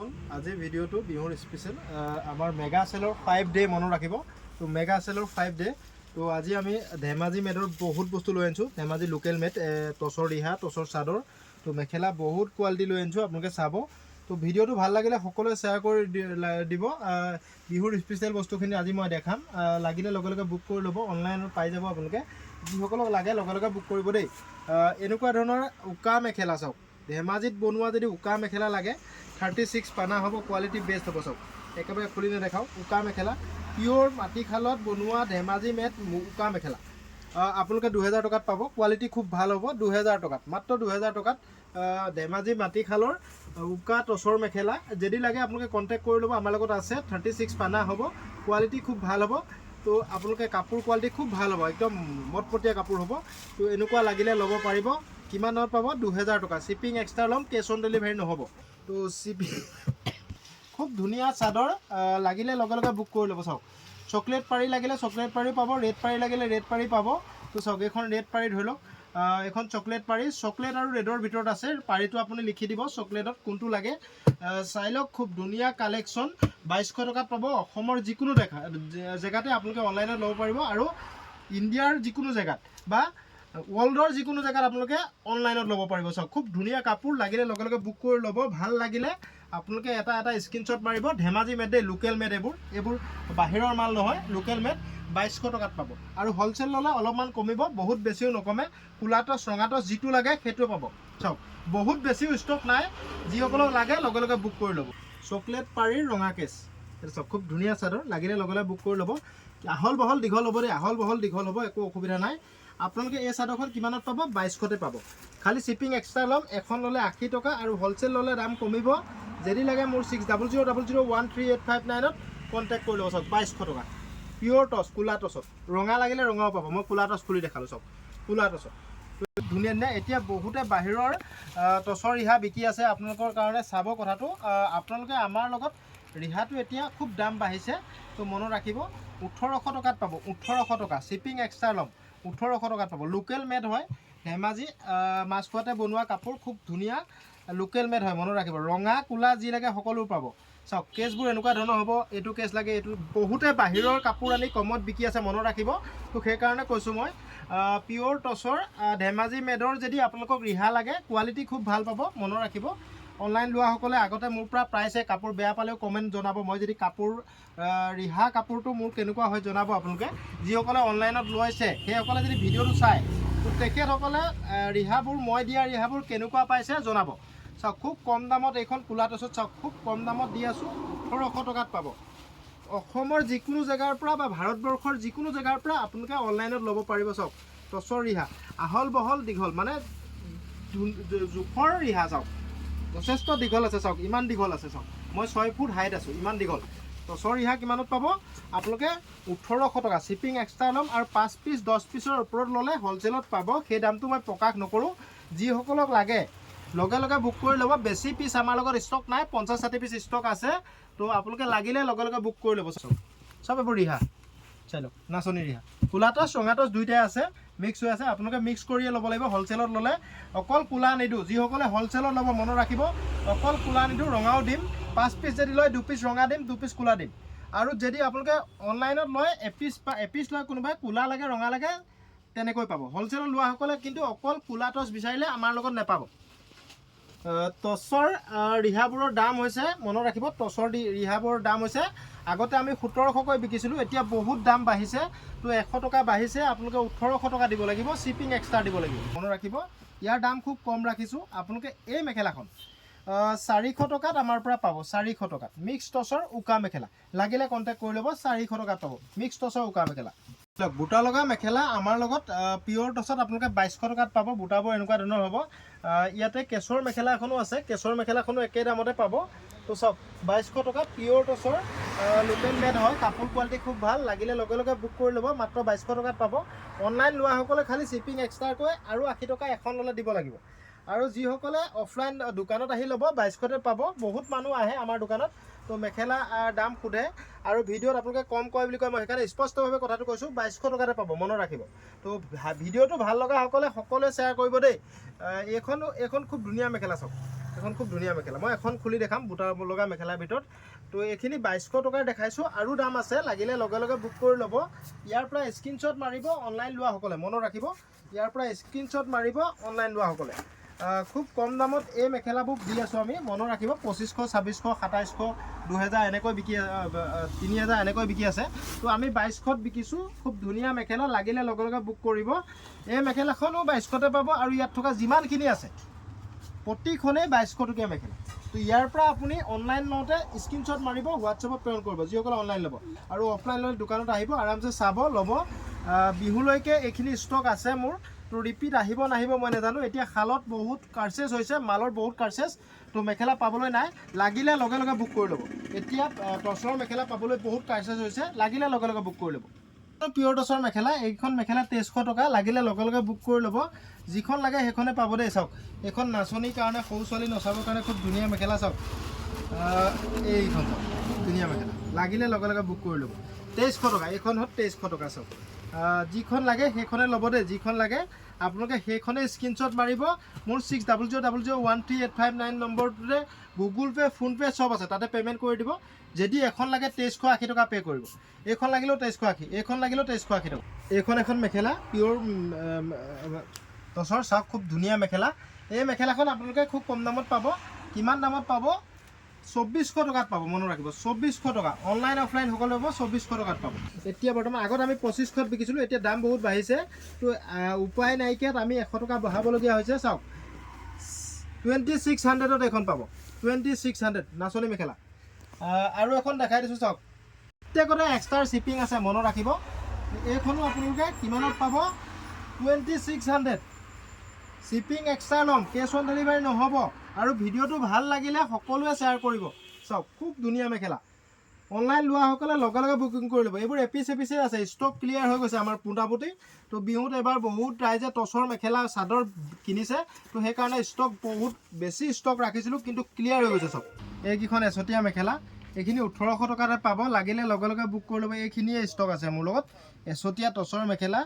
দেখুন আজি ভিডিওটো বিহুৰ স্পেচিয়েল আমাৰ মেগা সেলৰ 5 ডে মনত ৰাখিব তো মেগা সেলৰ 5 ডে তো আজি আমি ধেমাজি মেডৰ বহুত বস্তু লৈ আনিছো ধেমাজি লোকেল মেড টছৰ ৰিহা টছৰ চাদৰ তো মেখেলা বহুত কোৱালিটি লৈ আনিছো আপোনালোকে চাব তো ভিডিওটো ভাল লাগিলে সকলোৱে শেয়াৰ কৰি দিব বিহুৰ স্পেচিয়েল বস্তুখিনি আজি মই দেখাম লাগিলে লগে লগে বুক কৰি ল'ব অনলাইনত পাই যাব আপোনালোকে যিসকলক লাগে লগে লগে বুক কৰিব দেই এনেকুৱা ধৰণৰ উকা মেখেলা চাওক ধেমাজিত বনোৱা যদি উকা মেখেলা লাগে 36 পানা হ'ব কোৱালিটি বেষ্ট হ'ব চাওক একেবাৰে খুলি নেদেখাওঁ উকা মেখেলা পিয়ৰ মাটিশালত বনোৱা ধেমাজি মেড উকা মেখেলা আপোনালোকে 2000 টকাত পাব কোৱালিটি খুব ভাল হ'ব 2000 টকাত মাত্ৰ 2000 টকাত ধেমাজি মাটিশালৰ উকা টছৰ মেখেলা যদি লাগে আপোনালোকে কণ্টেক্ট কৰি ল'ব আমাৰ লগত আছে 36 পানা হ'ব কোৱালিটি খুব ভাল হ'ব তো আপোনালোকে কাপোৰ কোৱালিটি খুব ভাল হ'ব একদম মটপটীয়া কাপোৰ হ'ব তো এনেকুৱা লাগিলে ল'ব পাৰিব কিমানত পাব 2000 টকা শিপিং এক্সট্ৰা ল'ম কেছ অন ডেলিভাৰী নহ'ব তো শিপিং খুব ধুনীয়া চাদৰ লাগিলে লগে লগে বুক কৰি ল'ব চাওক চকলেট পাৰি লাগিলে চকলেট পাৰি পাব ৰেড পাৰি লাগিলে ৰেড পাৰি পাব তো চাওক এখন ৰেড পাৰি ধৰি লওক এখন চকলেট পাৰি চকলেট আৰু ৰেডৰ ভিতৰত আছে পাৰিটো আপুনি লিখি দিব চকলেটত কোনটো লাগে চাই লওক খুব ধুনীয়া কালেকশ্যন 2200 টকাত পাব অসমৰ যিকোনো জেগাতে আপোনালোকে অনলাইনত ল'ব পাৰিব আৰু ইণ্ডিয়াৰ যিকোনো জেগাত বা ৱৰ্ল্ডৰ যিকোনো জেগাত আপোনালোকে অনলাইনত ল'ব পাৰিব চাওক খুব ধুনীয়া কাপোৰ লাগিলে লগে লগে বুক কৰি ল'ব ভাল লাগিলে আপোনালোকে এটা স্ক্ৰীনশ্বট মাৰিব ধেমাজি মেড দেই লোকেল মেড এইবোৰ বাহিৰৰ মাল নহয় লোকেল মেড 2200 টকাত পাব আৰু হ'লচেল ল'লে অলপমান কমিব বহুত বেছিও নকমে কোলাটছ ৰঙাটছ যিটো লাগে সেইটো পাব চাওক বহুত বেছিও ষ্টক নাই যিসকলক লাগে লগে লগে বুক কৰি ল'ব চকলেট পাৰি ৰঙা কেছ এইটো চাওক খুব ধুনীয়া চাদৰ লাগিলে লগে লগে বুক কৰি ল'ব আহল বহল দীঘল হ'ব দেই আহল বহল দীঘল হ'ব একো অসুবিধা নাই আপোনালোকে এই চাদৰখন কিমানত পাব 2200তে পাব খালি শিপিং এক্সট্ৰা ল'ম এখন ল'লে 80 টকা আৰু হ'লচেল ল'লে দাম কমিব যদি লাগে মোৰ 6000013859ত কণ্টেক্ট কৰি ল'ব চাওক 2200 টকা পিয়ৰ টছ কোলা টছত ৰঙা লাগিলে ৰঙাও পাব মই কোলা টছ খুলি দেখালোঁ চাওক কোলা টছত ধুনীয়া ধুনীয়া এতিয়া বহুতে বাহিৰৰ টছৰ ৰিহা বিকি আছে আপোনালোকৰ কাৰণে চাব কথাটো আপোনালোকে আমাৰ লগত ৰিহাটো এতিয়া খুব দাম বাঢ়িছে তো মনত ৰাখিব 1800 টকাত পাব 1800 টকা শিপিং এক্সট্ৰা ল'ম 1800 টকাত পাব লোকেল মেড হয় ধেমাজি মাছখোৱাতে বনোৱা কাপোৰ খুব ধুনীয়া লোকেল মেড হয় মনত ৰাখিব ৰঙা কোলা যি লাগে সকলো পাব চাওক কেছবোৰ এনেকুৱা ধৰণৰ হ'ব এইটো কেছ লাগে এইটো বহুতে বাহিৰৰ কাপোৰ আনি কমত বিকি আছে মনত ৰাখিব তো সেইকাৰণে কৈছোঁ মই পিয়ৰ টছৰ ধেমাজি মেডৰ যদি আপোনালোকক ৰিহা লাগে কোৱালিটি খুব ভাল পাব মনত ৰাখিব অনলাইন লোৱাসকলে আগতে মোৰ পৰা প্ৰাইচে কাপোৰ বেয়া পালেও কমেণ্ট জনাব মই যদি কাপোৰ ৰিহা কাপোৰটো মোৰ কেনেকুৱা হয় জনাব আপোনালোকে যিসকলে অনলাইনত লৈছে সেইসকলে যদি ভিডিঅ'টো চায় তো তেখেতসকলে ৰিহাবোৰ মই দিয়া ৰিহাবোৰ কেনেকুৱা পাইছে জনাব চাওক খুব কম দামত এইখন কোলা টছত চাওক খুব কম দামত দি আছোঁ 1800 টকাত পাব অসমৰ যিকোনো জেগাৰ পৰা বা ভাৰতবৰ্ষৰ যিকোনো জেগাৰ পৰা আপোনালোকে অনলাইনত ল'ব পাৰিব চাওক টছৰ ৰিহা আহল বহল দীঘল মানে জোখৰ ৰিহা চাওক যথেষ্ট দীঘল আছে চাওক ইমান দীঘল আছে চাওক মই 6 ফুট হাইট আছোঁ ইমান দীঘল টছৰ ৰিহা কিমানত পাব আপোনালোকে 1800 টকা শিপিং এক্সট্ৰা ল'ম আৰু 5 পিচ 10 পিচৰ ওপৰত ল'লে হ'লচেলত পাব সেই দামটো মই প্ৰকাশ নকৰোঁ যিসকলক লাগে লগে লগে বুক কৰি ল'ব বেছি পিচ আমাৰ লগত ষ্টক নাই 50-60 পিচ ষ্টক আছে তো আপোনালোকে লাগিলে লগে লগে বুক কৰি ল'ব চব এইবোৰ ৰিহা চাই লওক নাচনী ৰিহা কোলা টছ ৰঙা টছ দুইটাই আছে মিক্স হৈ আছে আপোনালোকে মিক্স কৰিয়ে ল'ব লাগিব হ'লচেলত ল'লে অকল কোলা নিদিওঁ যিসকলে হ'লচেলত ল'ব মনত ৰাখিব অকল কোলা নিদিওঁ ৰঙাও দিম 5 পিচ যদি লয় 2 পিচ ৰঙা দিম 2 পিচ কোলা দিম আৰু যদি আপোনালোকে অনলাইনত লয় এপিচ লয় কোনোবাই কোলা লাগে ৰঙা লাগে তেনেকৈ পাব হ'লচেলত লোৱাসকলে কিন্তু অকল কোলা টছ বিচাৰিলে আমাৰ লগত নেপাব টছৰ ৰিহাবোৰৰ দাম হৈছে মনত ৰাখিব টছৰ ৰিহাবোৰৰ দাম হৈছে আগতে আমি 1700কৈ বিকিছিলোঁ এতিয়া বহুত দাম বাঢ়িছে তো 100 টকা বাঢ়িছে আপোনালোকে 1800 টকা দিব লাগিব শিপিং এক্সট্ৰা দিব লাগিব মনত ৰাখিব ইয়াৰ দাম খুব কম ৰাখিছোঁ আপোনালোকে এই মেখেলাখন 400 টকাত আমাৰ পৰা পাব 400 টকাত মিক্স টছৰ উকা মেখেলা লাগিলে কণ্টেক্ট কৰি ল'ব 400 টকাত পাব মিক্স টছৰ উকা মেখেলা বুটা লগা মেখেলা আমাৰ লগত পিয়ৰ টছত আপোনালোকে 2200 টকাত পাব বুটাবোৰ এনেকুৱা ধৰণৰ হ'ব ইয়াতে কেছৰ মেখেলা এখনো আছে কেছৰ মেখেলাখনো একে দামতে পাব তো চাওক 2200 টকা পিয়ৰ টছৰ লোকেল মেড হয় কাপোৰ কোৱালিটি খুব ভাল লাগিলে লগে লগে বুক কৰি ল'ব মাত্ৰ 2200 টকাত পাব অনলাইন লোৱাসকলে খালি শিপিং এক্সট্ৰাকৈ আৰু 80 টকা এখন ল'লে দিব লাগিব আৰু যিসকলে অফলাইন দোকানত আহি ল'ব 2200তে পাব বহুত মানুহ আহে আমাৰ দোকানত তো মেখেলা দাম সোধে আৰু ভিডিঅ'ত আপোনালোকে কম কয় বুলি কয় মই সেইকাৰণে স্পষ্টভাৱে কথাটো কৈছোঁ 2200 টকাতে পাব মনত ৰাখিব তো ভিডিঅ'টো ভাল লগা সকলে সকলোৱে শ্বেয়াৰ কৰিব দেই এইখন খুব ধুনীয়া মেখেলা চাওক এখন খুব ধুনীয়া মেখেলা মই এখন খুলি দেখাম বুটা লগা মেখেলাৰ ভিতৰত তো এইখিনি 2200 টকাৰ দেখাইছোঁ আৰু দাম আছে লাগিলে লগে লগে বুক কৰি ল'ব ইয়াৰ পৰা স্ক্ৰীনশ্বট মাৰিব অনলাইন লোৱাসকলে মনত ৰাখিব ইয়াৰ পৰা স্ক্ৰীনশ্বট মাৰিব অনলাইন লোৱাসকলে খুব কম দামত এই মেখেলাবোৰ দি আছোঁ আমি মনত ৰাখিব 2500 2600 2700 2000 এনেকৈ বিকি 3000 এনেকৈ বিকি আছে তো আমি 2200ত বিকিছোঁ খুব ধুনীয়া মেখেলা লাগিলে লগে লগে বুক কৰিব এই মেখেলাখনো 2200তে পাব আৰু ইয়াত থকা যিমানখিনি আছে প্ৰতিখনেই 2200 টকীয়া মেখেলা তো ইয়াৰ পৰা আপুনি অনলাইন লওঁতে স্ক্ৰীনশ্বট মাৰিব হোৱাটছএপত প্ৰেৰণ কৰিব যিসকলে অনলাইন ল'ব আৰু অফলাইন লৈ দোকানত আহিব আৰামছে চাব ল'ব বিহুলৈকে এইখিনি ষ্টক আছে মোৰ তো ৰিপিট আহিব নাহিব মই নাজানো এতিয়া খালত বহুত কাৰ্চেছ হৈছে মালৰ বহুত কাৰ্চেছ তো মেখেলা পাবলৈ নাই লাগিলে লগে লগে বুক কৰি ল'ব এতিয়া টচৰ মেখেলা পাবলৈ বহুত কাৰ্চেছ হৈছে লাগিলে লগে লগে বুক কৰি ল'ব পিয়ৰ টচৰ মেখেলা এইখন মেখেলা 2300 টকা লাগিলে লগে লগে বুক কৰি ল'ব যিখন লাগে সেইখনে পাব দেই চাওক এইখন নাচনিৰ কাৰণে সৰু ছোৱালী নচাবৰ কাৰণে খুব ধুনীয়া মেখেলা চাওক এইখন চাওক ধুনীয়া মেখেলা লাগিলে লগে লগে বুক কৰি ল'ব 2300 টকা এইখন হ'ল 2300 টকা চাওক যিখন লাগে সেইখনে ল'ব দেই যিখন লাগে আপোনালোকে সেইখনে স্ক্ৰীনশ্বট মাৰিব মোৰ 6000013859 নম্বৰটোতে গুগল পে' ফোনপে' চব আছে তাতে পে'মেণ্ট কৰি দিব যদি এখন লাগে 2380 টকা পে' কৰিব এইখন লাগিলেও 2380 এইখন লাগিলেও 2380 টকা এখন মেখেলা পিয়ৰ টচৰ চাওক খুব ধুনীয়া মেখেলা এই মেখেলাখন আপোনালোকে খুব কম দামত পাব কিমান দামত পাব 2400 টকাত পাব মনত ৰাখিব 2400 টকা অনলাইন অফলাইন সকলো হ'ব 2400 টকাত পাব এতিয়া বৰ্তমান আগত আমি 2500ত বিকিছিলোঁ এতিয়া দাম বহুত বাঢ়িছে তো উপায় নাইকিয়াত আমি 100 টকা বঢ়াবলগীয়া হৈছে চাওক 2600ত এখন পাব 2600 নাচনি মেখেলা আৰু এখন দেখাই দিছোঁ চাওক প্ৰত্যেকতে এক্সট্ৰা শ্বিপিং আছে মনত ৰাখিব এইখনো আপোনালোকে কিমানত পাব 2600 শ্বিপিং এক্সট্ৰা ল'ম কেছ অন ডেলিভাৰী নহ'ব আৰু ভিডিঅ'টো ভাল লাগিলে সকলোৱে শ্বেয়াৰ কৰিব চাওক খুব ধুনীয়া মেখেলা অনলাইন লোৱাসকলে লগে লগে বুকিং কৰি ল'ব এইবোৰ এপিচ আছে ষ্টক ক্লিয়াৰ হৈ গৈছে আমাৰ পোটাপুটি তো বিহুত এবাৰ বহুত ৰাইজে টচৰ মেখেলা চাদৰ কিনিছে তো সেইকাৰণে ষ্টক বহুত বেছি ষ্টক ৰাখিছিলোঁ কিন্তু ক্লিয়াৰ হৈ গৈছে চাওক এইকেইখন এচটীয়া মেখেলা এইখিনি 1800 টকাতে পাব লাগিলে লগে লগে বুক কৰি ল'ব এইখিনিয়ে ষ্টক আছে মোৰ লগত এচটীয়া টচৰ মেখেলা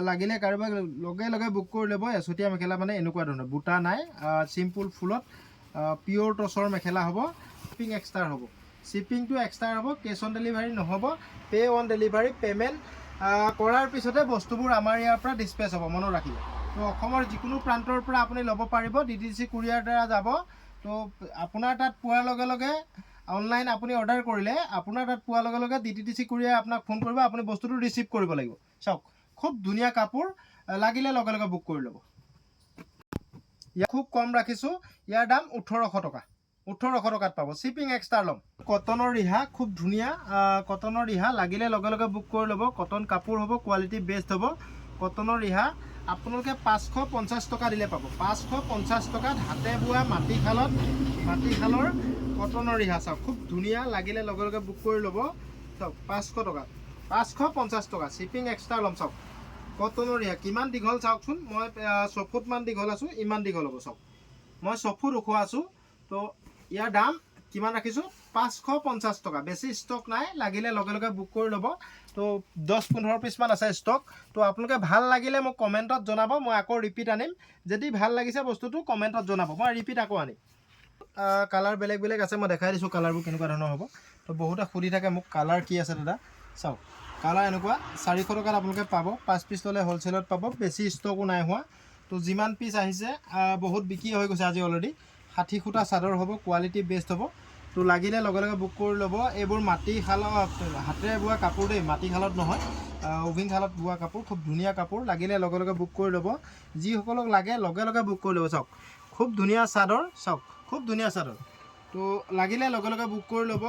লাগিলে কাৰোবাক লগে লগে বুক কৰি ল'ব এচটীয়া মেখেলা মানে এনেকুৱা ধৰণৰ বুটা নাই চিম্পুল ফুলত পিয়ৰ টচৰ মেখেলা হ'ব শ্বিপিং এক্সট্ৰা হ'ব শ্বিপিংটো এক্সট্ৰা হ'ব কেছ অন ডেলিভাৰী নহ'ব পে' অন ডেলিভাৰী পে'মেণ্ট কৰাৰ পিছতে বস্তুবোৰ আমাৰ ইয়াৰ পৰা ডিছপেচ হ'ব মনত ৰাখিব তো অসমৰ যিকোনো প্ৰান্তৰ পৰা আপুনি ল'ব পাৰিব DTDC কুৰিয়াৰ দ্বাৰা যাব তো আপোনাৰ তাত পোৱাৰ লগে লগে অনলাইন আপুনি অৰ্ডাৰ কৰিলে আপোনাৰ তাত পোৱাৰ লগে লগে DTDC কুৰিয়াৰ আপোনাক ফোন কৰিব আপুনি বস্তুটো ৰিচিভ কৰিব লাগিব চাওক খুব ধুনীয়া কাপোৰ লাগিলে লগে লগে বুক কৰি ল'ব ইয়াক খুব কম ৰাখিছোঁ ইয়াৰ দাম 1800 টকা 1800 টকাত পাব শ্বিপিং এক্সট্ৰা ল'ম কটনৰ ৰিহা খুব ধুনীয়া কটনৰ ৰিহা লাগিলে লগে লগে বুক কৰি ল'ব কটন কাপোৰ হ'ব কোৱালিটি বেষ্ট হ'ব কটনৰ ৰিহা আপোনালোকে 550 টকা দিলে পাব 550 টকাত হাতে বোৱা মাটিশালৰ কটনৰ ৰিহা চাওক খুব ধুনীয়া লাগিলে লগে লগে বুক কৰি ল'ব চাওক 500 টকা 550 টকা শ্বিপিং এক্সট্ৰা ল'ম চাওক কটনৰ ৰিহা কিমান দীঘল চাওকচোন মই 6 ফুটমান দীঘল আছোঁ ইমান দীঘল হ'ব চাওক মই 6 ফুট ওখ আছোঁ তো ইয়াৰ দাম কিমান ৰাখিছোঁ 550 টকা বেছি ষ্টক নাই লাগিলে লগে লগে বুক কৰি ল'ব তো 10-15 পিছমান আছে ষ্টক তো আপোনালোকে ভাল লাগিলে মোক কমেণ্টত জনাব মই আকৌ ৰিপিট আনিম যদি ভাল লাগিছে বস্তুটো কমেণ্টত জনাব মই ৰিপিট আকৌ আনিম কালাৰ বেলেগ বেলেগ আছে মই দেখাই দিছোঁ কালাৰবোৰ কেনেকুৱা ধৰণৰ হ'ব তো বহুতে সুধি থাকে মোক কালাৰ কি আছে দাদা চাওক কালাৰ এনেকুৱা 400 টকাত আপোনালোকে পাব 5 পিচ ল'লে হ'লচেলত পাব বেছি ষ্টকো নাই হোৱা তো যিমান পিচ আহিছে বহুত বিক্ৰী হৈ গৈছে আজি অলৰেডি 60 খুটা চাদৰ হ'ব কোৱালিটি বেষ্ট হ'ব তো লাগিলে লগে লগে বুক কৰি ল'ব এইবোৰ মাটিশালত হাতেৰে বোৱা কাপোৰ দেই মাটিশালত নহয় উভিং শালত বোৱা কাপোৰ খুব ধুনীয়া কাপোৰ লাগিলে লগে লগে বুক কৰি ল'ব যিসকলক লাগে লগে লগে বুক কৰি ল'ব চাওক খুব ধুনীয়া চাদৰ চাওক খুব ধুনীয়া চাদৰ তো লাগিলে লগে লগে বুক কৰি ল'ব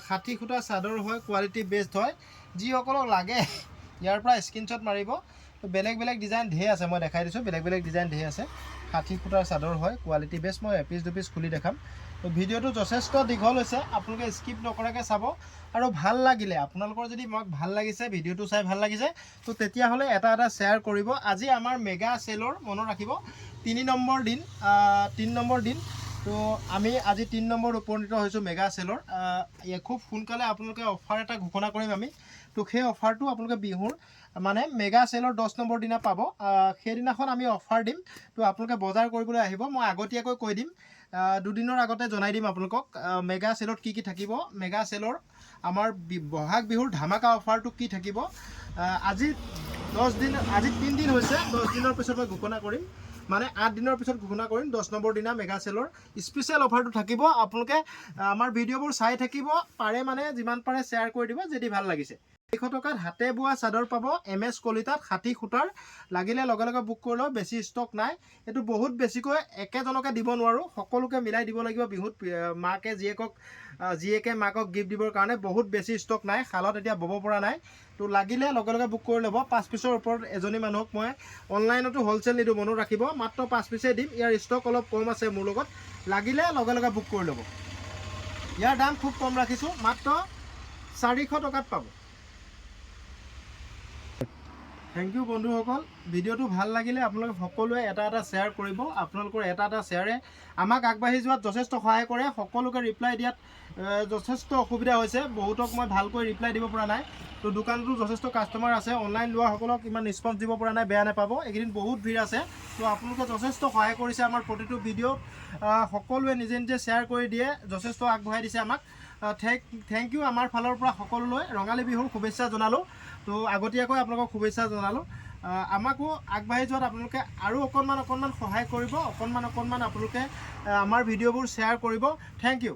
60 খুটা চাদৰ হয় কোৱালিটি বেষ্ট হয় যিসকলক লাগে ইয়াৰ পৰা স্ক্ৰীনশ্বট মাৰিব তো বেলেগ বেলেগ ডিজাইন ঢেৰ আছে মই দেখাই দিছোঁ বেলেগ বেলেগ ডিজাইন ঢেৰ আছে 60 খুটাৰ চাদৰ হয় কোৱালিটি বেষ্ট মই এপিচ দুপিচ খুলি দেখাম তো ভিডিঅ'টো যথেষ্ট দীঘল হৈছে আপোনালোকে স্কিপ নকৰাকৈ চাব আৰু ভাল লাগিলে আপোনালোকৰ যদি মোক ভাল লাগিছে ভিডিঅ'টো চাই ভাল লাগিছে তো তেতিয়াহ'লে এটা শ্বেয়াৰ কৰিব আজি আমাৰ মেগা চেলৰ মনত ৰাখিব 3 নম্বৰ দিন তো আমি আজি 3 নম্বৰত উপনীত হৈছোঁ মেগা চেলৰ খুব সোনকালে আপোনালোকে অফাৰ এটা ঘোষণা কৰিম আমি তো সেই অফাৰটো আপোনালোকে বিহুৰ মানে মেগা চেলৰ 10 নম্বৰ দিনা পাব সেইদিনাখন আমি অফাৰ দিম তো আপোনালোকে বজাৰ কৰিবলৈ আহিব মই আগতীয়াকৈ কৈ দিম দুদিনৰ আগতে জনাই দিম আপোনালোকক মেগা চেলত কি থাকিব। মেগা চেলৰ আমাৰ বহাগ বিহুৰ ধামাকা অফাৰটো কি থাকিব। আজি 3 দিন হৈছে, 10 দিনৰ পিছত মই ঘোষণা কৰিম, মানে 8 দিনৰ পিছত ঘোষণা কৰিম। 10 নম্বৰ দিনা মেগা চেলৰ স্পেচিয়েল অফাৰটো থাকিব। আপোনালোকে আমাৰ ভিডিঅ'বোৰ চাই থাকিব, পাৰে মানে যিমান পাৰে শ্বেয়াৰ কৰি দিব যদি ভাল লাগিছে। 100 টকাত হাতে বোৱা চাদৰ পাব MS কলিতাত 60 সূতাৰ। লাগিলে লগে লগে বুক কৰি লওক, বেছি ষ্টক নাই। এইটো বহুত বেছিকৈ একেজনকে দিব নোৱাৰোঁ, সকলোকে মিলাই দিব লাগিব। বিহুত জীয়েকে মাকক গিফ্ট দিবৰ কাৰণে বহুত বেছি ষ্টক নাই, শালত এতিয়া বব পৰা নাই। তো লাগিলে লগে লগে বুক কৰি ল'ব। 5 পিছৰ ওপৰত এজনী মানুহক মই অনলাইনতো হ'লচেল নিদিওঁ, মনত ৰাখিব। মাত্ৰ 5 পিচেই দিম। ইয়াৰ ষ্টক অলপ কম আছে মোৰ লগত, লাগিলে লগে লগে বুক কৰি ল'ব। ইয়াৰ দাম খুব কম ৰাখিছোঁ, মাত্ৰ 400 টকাত পাব। থেংক ইউ বন্ধুসকল। ভিডিঅ'টো ভাল লাগিলে আপোনালোকে সকলোৱে এটা শ্বেয়াৰ কৰিব। আপোনালোকৰ এটা শ্বেয়াৰে আমাক আগবাঢ়ি যোৱাত যথেষ্ট সহায় কৰে। সকলোকে ৰিপ্লাই দিয়াত যথেষ্ট অসুবিধা হৈছে, বহুতক মই ভালকৈ ৰিপ্লাই দিব পৰা নাই। তো দোকানতো যথেষ্ট কাষ্টমাৰ আছে, অনলাইন লোৱাসকলক ইমান ৰেছপন্স দিব পৰা নাই, বেয়া নাপাব। এইকেইদিন বহুত ভিৰ আছে। তো আপোনালোকে যথেষ্ট সহায় কৰিছে আমাৰ প্ৰতিটো ভিডিঅ'ত। সকলোৱে নিজে নিজে শ্বেয়াৰ কৰি দিয়ে, যথেষ্ট আগবঢ়াই দিছে আমাক। থেংক ইউ আমাৰ ফালৰ পৰা সকলোলৈ। ৰঙালী বিহুৰ শুভেচ্ছা জনালোঁ। তো আগতীয়াকৈ আপোনালোকক শুভেচ্ছা জনালোঁ। আমাকো আগবাঢ়ি যোৱাত আপোনালোকে আৰু অকণমান সহায় কৰিব, অকণমান আপোনালোকে আমাৰ ভিডিঅ'বোৰ শ্বেয়াৰ কৰিব। Thank U.